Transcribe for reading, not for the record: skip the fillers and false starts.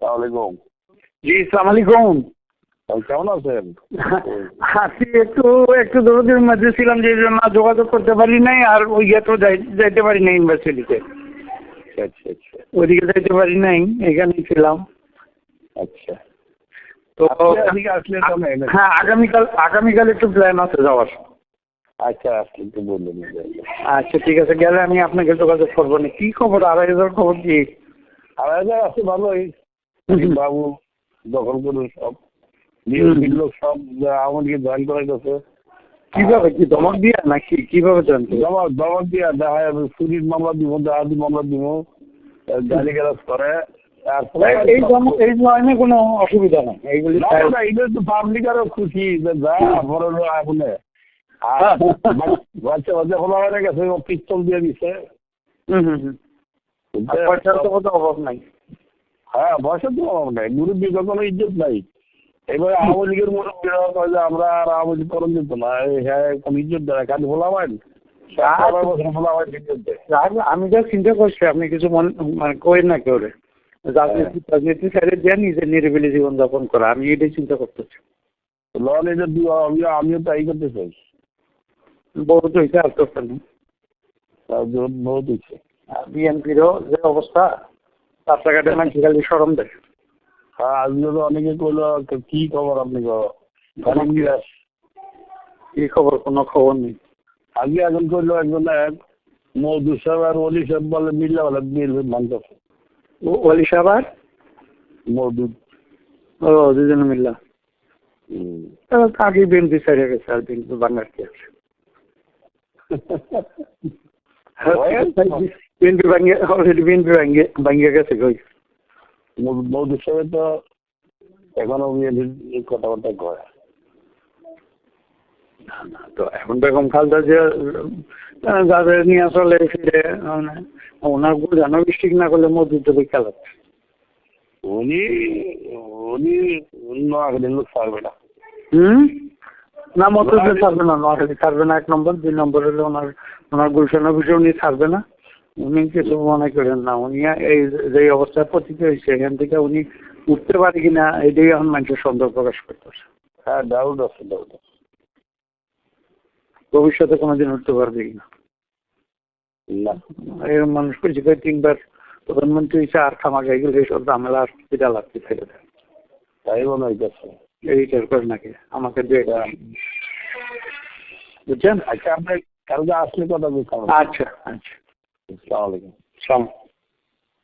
আসসালামাইকুম। জি সালাম আলাইকুম। কেমন আছেন? আছি একটু একটু দৌড়ের মধ্যে ছিলাম, যে জন্য যোগাযোগ করতে পারি নাই। আর ওই তো যাইতে পারি নাই ইউনিভার্সিটিতে। আচ্ছা আচ্ছা ওইদিকে যাইতে পারি নাই, এখানেই ছিলাম। আচ্ছা। তো এদিকে আসলে তো নেই। হ্যাঁ, আগামীকাল একটু প্ল্যান আছে যাওয়ার। আচ্ছা আসলে একটু বললেন। আচ্ছা ঠিক আছে, গেলে আমি আপনাকে যোগাযোগ করবো না। কি খবর? 2,500 খবর কি? 2,500 আছে ভালোই। বাবু দখল করুন সব লোক সব আমাদেরকে জয়েন করা গেছে। কিভাবে কি ধমক দিয়া নাকি কিভাবে জানতো? দমক দিয়া দেখা যাবে, চুরির মামলা দিব, ডাহাতি মামলা দিব, গালি গালাজ করে। এই লাইনে কোনো অসুবিধা নাই, এইগুলি এটা তো পাবলিক আরো খুশি যে যা বড় আপনি। আর বাচ্চা বাচ্চা খোলা হয়ে গেছে, ও পিস্তল দিয়ে দিছে। পয়সার তো কোনো অভাব নাই। হ্যাঁ, বয়সের তো অভাব নাই, মুরব্বী কোনো ইজ্জত নাই। এবার আওয়ামী লীগের মুরব্বীরা কয় যে আমরা আর আওয়ামী লীগ করণ দিত না, হ্যাঁ কোন ইজ্জত দেয় খালি ভোলাবেন। আমি যা চিন্তা করছি, আপনি কিছু মানে কই না কেউ রাজনীতি সাইডে দেন, নিজের নিরিবিলি জীবনযাপন করা, আমি এটাই চিন্তা করতেছি। আমিও তাই করতে চাই। বহুত হয়েছে, আর করতে নেই। বহুত হয়েছে। বিএনপিরও যে অবস্থা, রাস্তাঘাটে মানুষ খালি সরম দেয়। হ্যাঁ, আজকে তো অনেকে কইলো কি খবর আপনি কি খবর? কোনো খবর নেই। আগে এখন করলো একজন মৌদুর সাহেব আর অলি সাহেব বলে মিল্লা বলে মিল মানতেছে। অলি সাহেব আর মৌদুদ, ও দুজনে মিল্লা আগে বিএনপি ছেড়ে গেছে, আর বিএনপি বাংলার কি আছে? বিএনপি অলরেডি বিএনপি ভাঙ্গিয়ে গেছে। কই মৌদুর সাহেব তো এখনো বিএনপির কথাবার্তা কয়। তো এখন বেগম খালেদা যে যাদের নিয়ে চলে ফিরে, ওনার জানাবি ঠিক না করলে মসজিদ তো খেলাচ্ছে। উনি নোয়াখালীর লোক ছাড়বে না। না, মতো ছাড়বে না, নোয়াখালী ছাড়বে না। 1 নম্বর। 2 নম্বর হলে ওনার গুলশান অফিসে উনি ছাড়বে না। উনি কিছু মনে করেন না, উনি এই যে অবস্থায় পতিত হয়েছে, এখান থেকে উনি উঠতে পারে কিনা এটাই এখন মানুষের সন্দেহ প্রকাশ করতেছে। হ্যাঁ, ডাউট আছে। ভবিষ্যতে কোনোদিন উঠতে পারবে কিনা এরকম মানুষ পেয়েছে। 3বার প্রধানমন্ত্রী হয়েছে, আর খামাখা এগুলো এইসব ঝামেলা আর পিঠা লাগতে ফেলে দেয়। তাই মনে হইতেছে। এইটার করে নাকি আমাকে বুঝছেন? আচ্ছা, আপনার কালকে আসলে কথা বলতে হবে। আচ্ছা আচ্ছা, আসসালামু আলাইকুম। সালাম।